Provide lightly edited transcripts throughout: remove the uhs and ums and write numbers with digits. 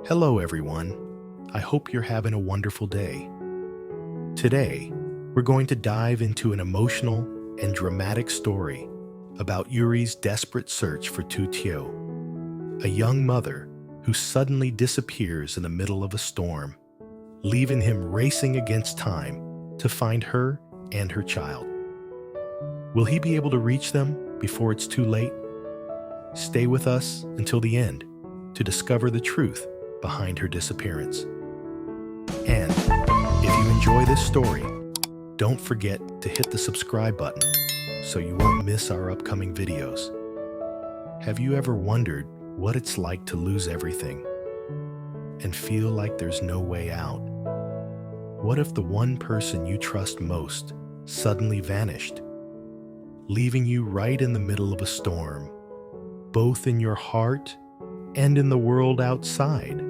Hello everyone, I hope you're having a wonderful day. Today, we're going to dive into an emotional and dramatic story about Yuri's desperate search for Tu Tieu, a young mother who suddenly disappears in the middle of a storm, leaving him racing against time to find her and her child. Will he be able to reach them before it's too late? Stay with us until the end to discover the truth behind her disappearance. And if you enjoy this story, don't forget to hit the subscribe button so you won't miss our upcoming videos. Have you ever wondered what it's like to lose everything and feel like there's no way out? What if the one person you trust most suddenly vanished, leaving you right in the middle of a storm, both in your heart and in the world outside?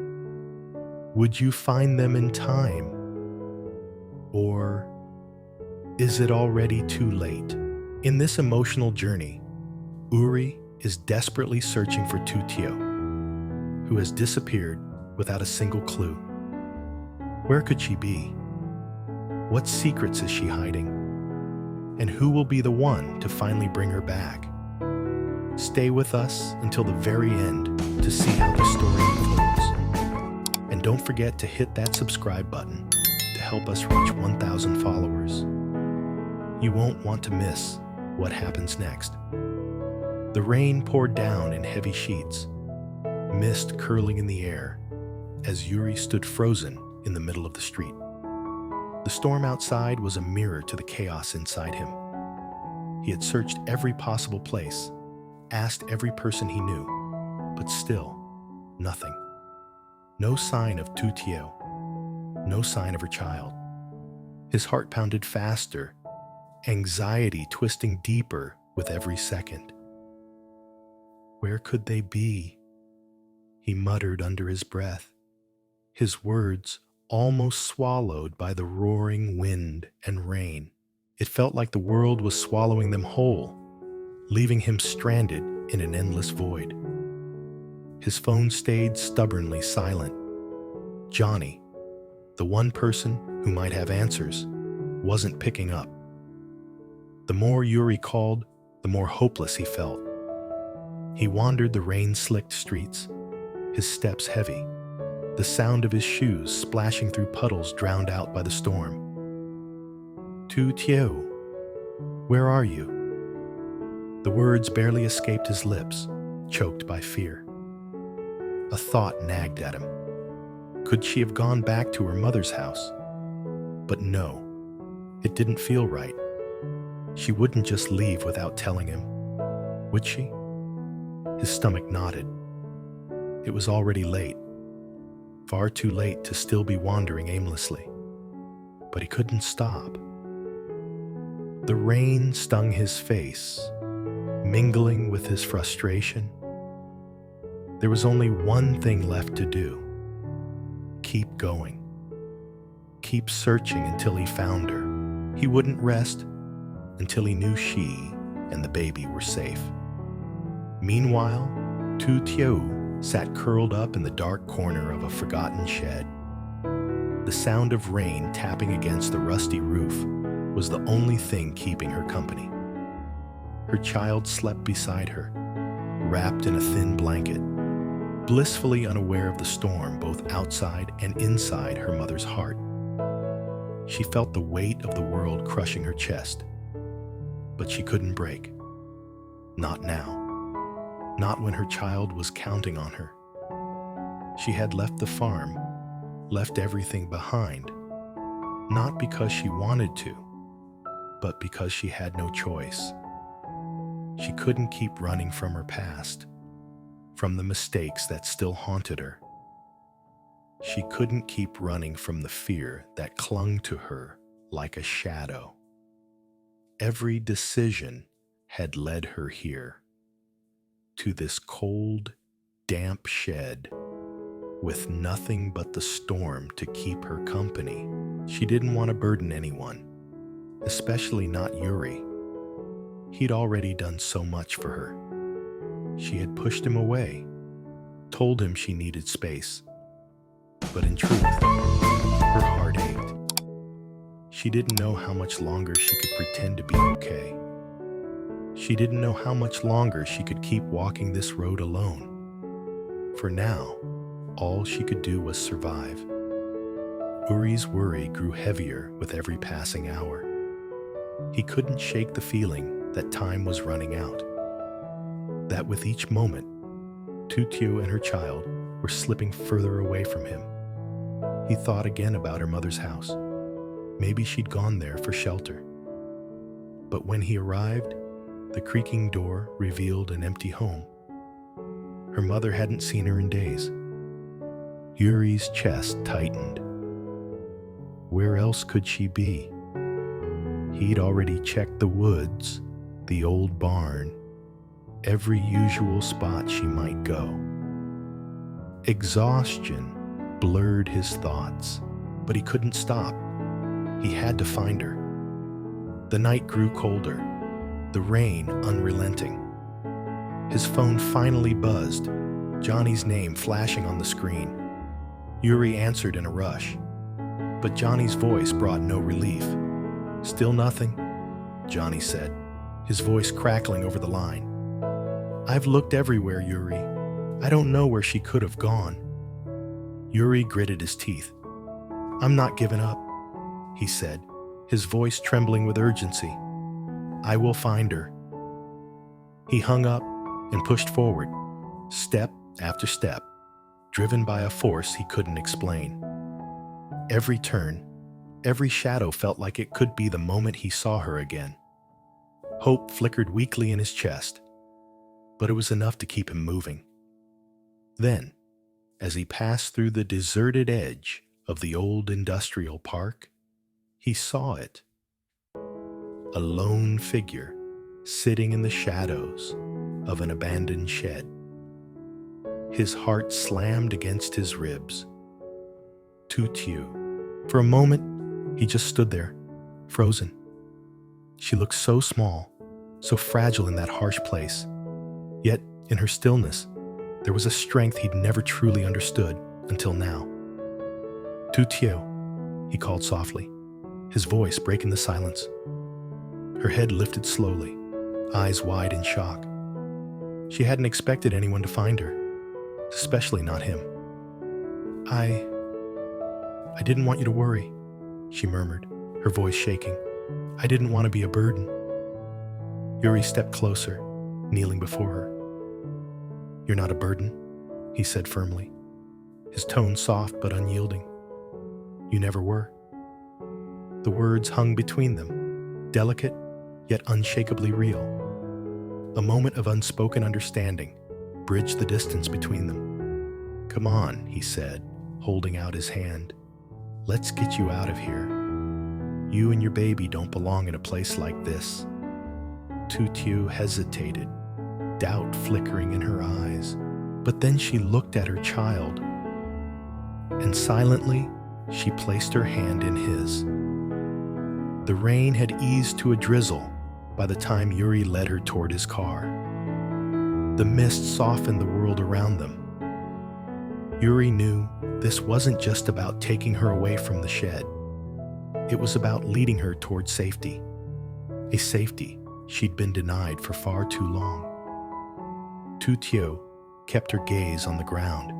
Would you find them in time? Or is it already too late? In this emotional journey, Yuri is desperately searching for Tu Tieu, who has disappeared without a single clue. Where could she be? What secrets is she hiding? And who will be the one to finally bring her back? Stay with us until the very end to see how the story unfolds. And don't forget to hit that subscribe button to help us reach 1,000 followers. You won't want to miss what happens next. The rain poured down in heavy sheets, mist curling in the air as Yuri stood frozen in the middle of the street. The storm outside was a mirror to the chaos inside him. He had searched every possible place, asked every person he knew, but still, nothing. No sign of Tu Tieu, no sign of her child. His heart pounded faster, anxiety twisting deeper with every second. Where could they be? He muttered under his breath, his words almost swallowed by the roaring wind and rain. It felt like the world was swallowing them whole, leaving him stranded in an endless void. His phone stayed stubbornly silent. Johnny, the one person who might have answers, wasn't picking up. The more Yuri called, the more hopeless he felt. He wandered the rain-slicked streets, his steps heavy, the sound of his shoes splashing through puddles drowned out by the storm. Tu Tieu, where are you? The words barely escaped his lips, choked by fear. A thought nagged at him. Could she have gone back to her mother's house? But no, it didn't feel right. She wouldn't just leave without telling him, would she? His stomach knotted. It was already late, far too late to still be wandering aimlessly. But he couldn't stop. The rain stung his face, mingling with his frustration. There was only one thing left to do. Keep going. Keep searching until he found her. He wouldn't rest until he knew she and the baby were safe. Meanwhile, Tu Tieu sat curled up in the dark corner of a forgotten shed. The sound of rain tapping against the rusty roof was the only thing keeping her company. Her child slept beside her, wrapped in a thin blanket, blissfully unaware of the storm both outside and inside her mother's heart. She felt the weight of the world crushing her chest, but she couldn't break. Not now. Not when her child was counting on her. She had left the farm, left everything behind, not because she wanted to, but because she had no choice. She couldn't keep running from her past, from the mistakes that still haunted her. She couldn't keep running from the fear that clung to her like a shadow. Every decision had led her here, to this cold, damp shed, with nothing but the storm to keep her company. She didn't want to burden anyone, especially not Yuri. He'd already done so much for her. She had pushed him away, told him she needed space, but in truth, her heart ached. She didn't know how much longer she could pretend to be okay. She didn't know how much longer she could keep walking this road alone. For now, all she could do was survive. Uri's worry grew heavier with every passing hour. He couldn't shake the feeling that time was running out. That with each moment, Tu Tieu and her child were slipping further away from him. He thought again about her mother's house. Maybe she'd gone there for shelter. But when he arrived, the creaking door revealed an empty home. Her mother hadn't seen her in days. Uri's chest tightened. Where else could she be? He'd already checked the woods, the old barn, every usual spot she might go. Exhaustion blurred his thoughts, but he couldn't stop. He had to find her. The night grew colder, the rain unrelenting. His phone finally buzzed, Johnny's name flashing on the screen. Uri answered in a rush, but Johnny's voice brought no relief. "Still nothing?" Johnny said, his voice crackling over the line. "I've looked everywhere, Uri. I don't know where she could have gone." Uri gritted his teeth. "I'm not giving up," he said, his voice trembling with urgency. "I will find her." He hung up and pushed forward, step after step, driven by a force he couldn't explain. Every turn, every shadow felt like it could be the moment he saw her again. Hope flickered weakly in his chest, but it was enough to keep him moving. Then, as he passed through the deserted edge of the old industrial park, he saw it. A lone figure sitting in the shadows of an abandoned shed. His heart slammed against his ribs. Tu Tieu. For a moment, he just stood there, frozen. She looked so small, so fragile in that harsh place. Yet, in her stillness, there was a strength he'd never truly understood until now. "Tu Tieu," he called softly, his voice breaking the silence. Her head lifted slowly, eyes wide in shock. She hadn't expected anyone to find her, especially not him. I didn't want you to worry," she murmured, her voice shaking. "I didn't want to be a burden." Uri stepped closer, kneeling before her. "You're not a burden," he said firmly, his tone soft but unyielding. "You never were." The words hung between them, delicate yet unshakably real. A moment of unspoken understanding bridged the distance between them. "Come on," he said, holding out his hand. "Let's get you out of here. You and your baby don't belong in a place like this." Tu Tieu hesitated, doubt flickering in her eyes. But then she looked at her child, and silently she placed her hand in his. The rain had eased to a drizzle by the time Uri led her toward his car. The mist softened the world around them. Uri knew this wasn't just about taking her away from the shed. It was about leading her toward safety, a safety she'd been denied for far too long. Tu Tieu kept her gaze on the ground,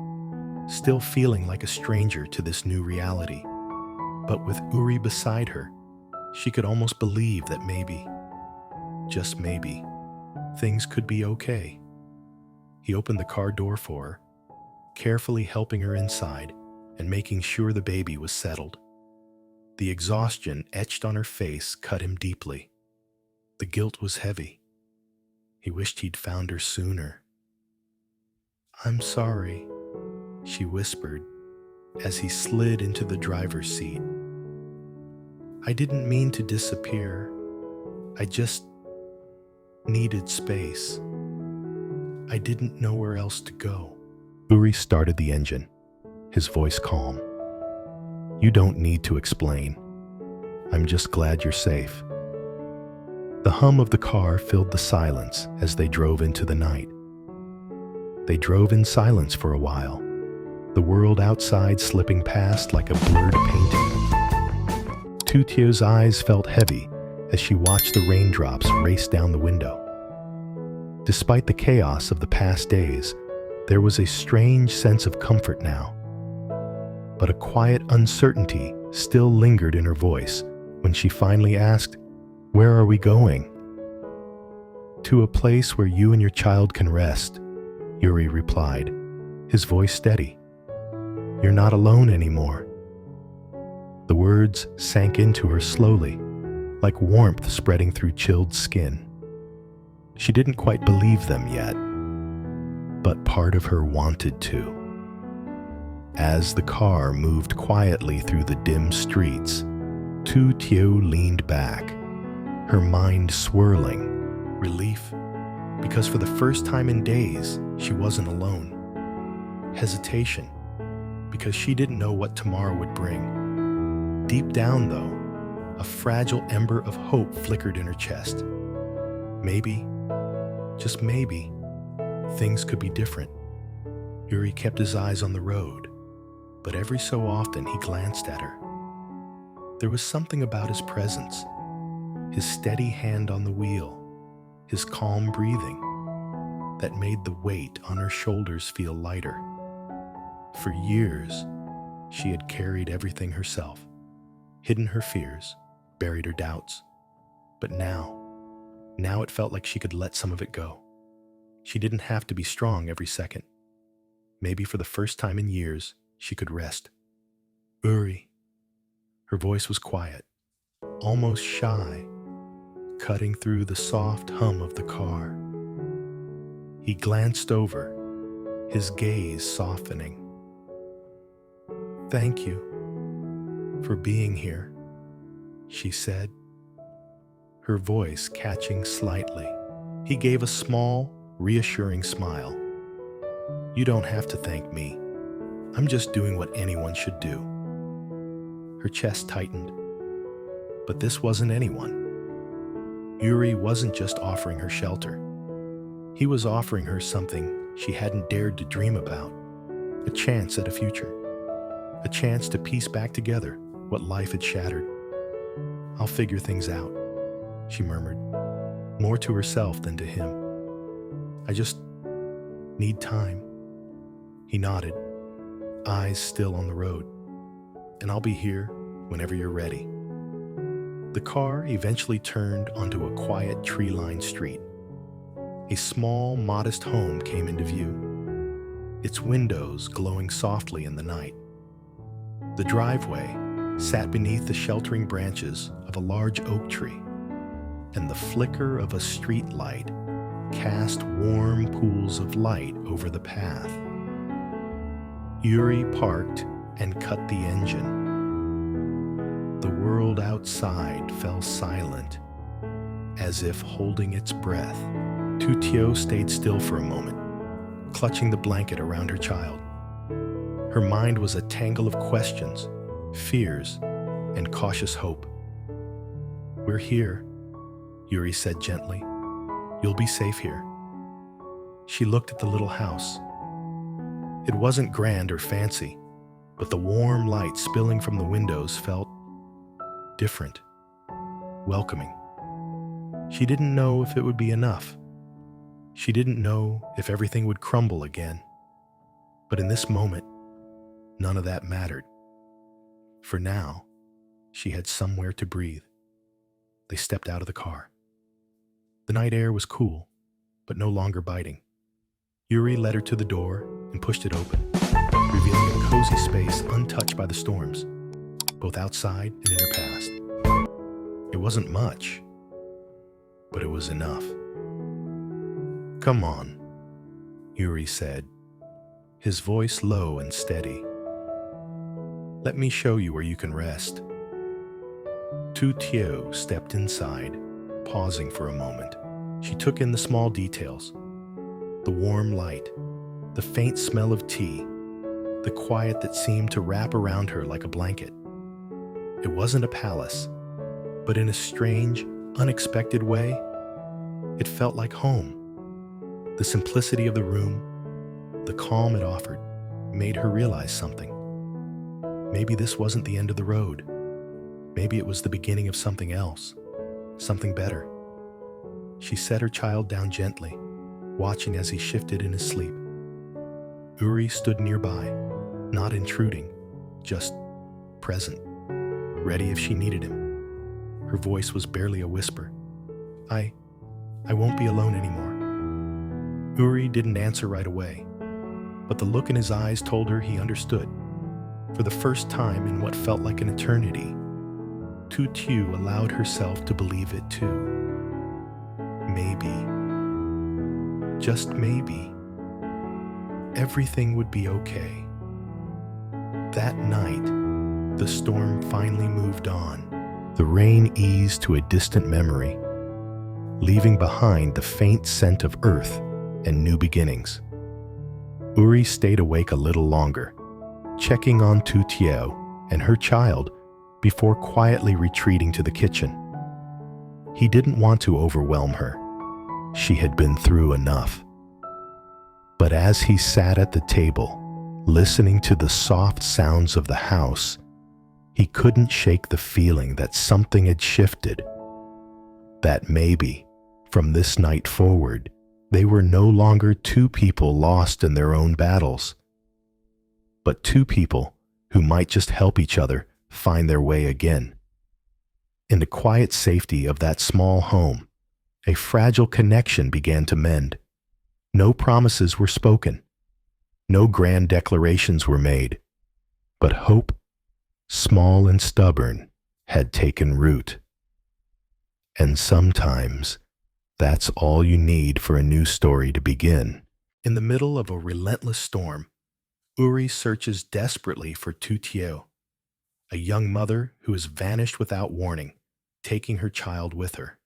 still feeling like a stranger to this new reality. But with Uri beside her, she could almost believe that maybe, just maybe, things could be okay. He opened the car door for her, carefully helping her inside and making sure the baby was settled. The exhaustion etched on her face cut him deeply. The guilt was heavy. He wished he'd found her sooner. "I'm sorry," she whispered as he slid into the driver's seat. "I didn't mean to disappear. I just needed space. I didn't know where else to go." Uri started the engine, his voice calm. "You don't need to explain. I'm just glad you're safe." The hum of the car filled the silence as they drove into the night. They drove in silence for a while, the world outside slipping past like a blurred painting. Tu Tieu's eyes felt heavy as she watched the raindrops race down the window. Despite the chaos of the past days, there was a strange sense of comfort now. But a quiet uncertainty still lingered in her voice when she finally asked, "Where are we going?" "To a place where you and your child can rest," Yuri replied, his voice steady. "You're not alone anymore." The words sank into her slowly, like warmth spreading through chilled skin. She didn't quite believe them yet, but part of her wanted to. As the car moved quietly through the dim streets, Tu Tieu leaned back, her mind swirling. Relief, because for the first time in days, she wasn't alone. Hesitation, because she didn't know what tomorrow would bring. Deep down, though, a fragile ember of hope flickered in her chest. Maybe, just maybe, things could be different. Yuri kept his eyes on the road, but every so often he glanced at her. There was something about his presence, his steady hand on the wheel, his calm breathing, that made the weight on her shoulders feel lighter. For years, she had carried everything herself, hidden her fears, buried her doubts. But now it felt like she could let some of it go. She didn't have to be strong every second. Maybe for the first time in years, she could rest. "Uri." Her voice was quiet, almost shy, cutting through the soft hum of the car. He glanced over, his gaze softening. "Thank you for being here," she said, her voice catching slightly. He gave a small, reassuring smile. "You don't have to thank me. I'm just doing what anyone should do." Her chest tightened. But this wasn't anyone. Yuri wasn't just offering her shelter. He was offering her something she hadn't dared to dream about. A chance at a future. A chance to piece back together what life had shattered. "I'll figure things out," she murmured, more to herself than to him. "I just need time." He nodded, eyes still on the road. "And I'll be here whenever you're ready." The car eventually turned onto a quiet tree-lined street. A small, modest home came into view, its windows glowing softly in the night. The driveway sat beneath the sheltering branches of a large oak tree, and the flicker of a street light cast warm pools of light over the path. Yuri parked and cut the engine. The world outside fell silent, as if holding its breath. Tu Tieu stayed still for a moment, clutching the blanket around her child. Her mind was a tangle of questions, fears, and cautious hope. "We're here," Yuri said gently. "You'll be safe here." She looked at the little house. It wasn't grand or fancy, but the warm light spilling from the windows felt different, welcoming. She didn't know if it would be enough. She didn't know if everything would crumble again. But in this moment, none of that mattered. For now, she had somewhere to breathe. They stepped out of the car. The night air was cool, but no longer biting. Yuri led her to the door and pushed it open, revealing a cozy space untouched by the storms, both outside and in her past. It wasn't much, but it was enough. "Come on," Yuri said, his voice low and steady. "Let me show you where you can rest." Tu Tieu stepped inside, pausing for a moment. She took in the small details, the warm light, the faint smell of tea, the quiet that seemed to wrap around her like a blanket. It wasn't a palace, but in a strange, unexpected way, it felt like home. The simplicity of the room, the calm it offered, made her realize something. Maybe this wasn't the end of the road. Maybe it was the beginning of something else, something better. She set her child down gently, watching as he shifted in his sleep. Uri stood nearby, not intruding, just present, ready if she needed him. Her voice was barely a whisper. I won't be alone anymore. Uri didn't answer right away, but the look in his eyes told her he understood. For the first time in what felt like an eternity, Tu Tieu allowed herself to believe it too. Maybe, just maybe, everything would be okay. That night, the storm finally moved on. The rain eased to a distant memory, leaving behind the faint scent of earth and new beginnings. Uri stayed awake a little longer, checking on Tu Tieu and her child before quietly retreating to the kitchen. He didn't want to overwhelm her. She had been through enough. But as he sat at the table, listening to the soft sounds of the house, he couldn't shake the feeling that something had shifted. That maybe, from this night forward, they were no longer two people lost in their own battles, but two people who might just help each other find their way again. In the quiet safety of that small home, a fragile connection began to mend. No promises were spoken. No grand declarations were made. But hope, small and stubborn, had taken root. And sometimes, that's all you need for a new story to begin. In the middle of a relentless storm, Uri searches desperately for Tu Tieu, a young mother who has vanished without warning, taking her child with her.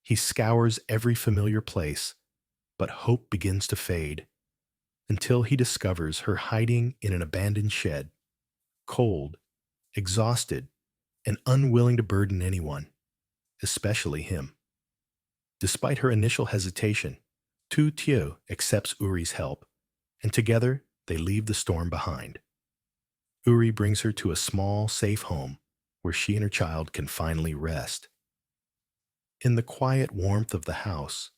He scours every familiar place, but hope begins to fade, until he discovers her hiding in an abandoned shed, cold, exhausted, and unwilling to burden anyone, especially him. Despite her initial hesitation, Tu Tieu accepts Uri's help, and together they leave the storm behind. Uri brings her to a small, safe home where she and her child can finally rest. In the quiet warmth of the house,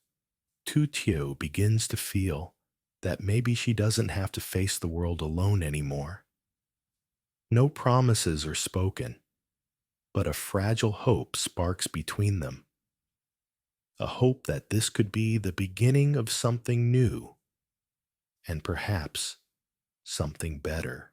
Tu Tieu begins to feel that maybe she doesn't have to face the world alone anymore. No promises are spoken, but a fragile hope sparks between them. A hope that this could be the beginning of something new, and perhaps something better.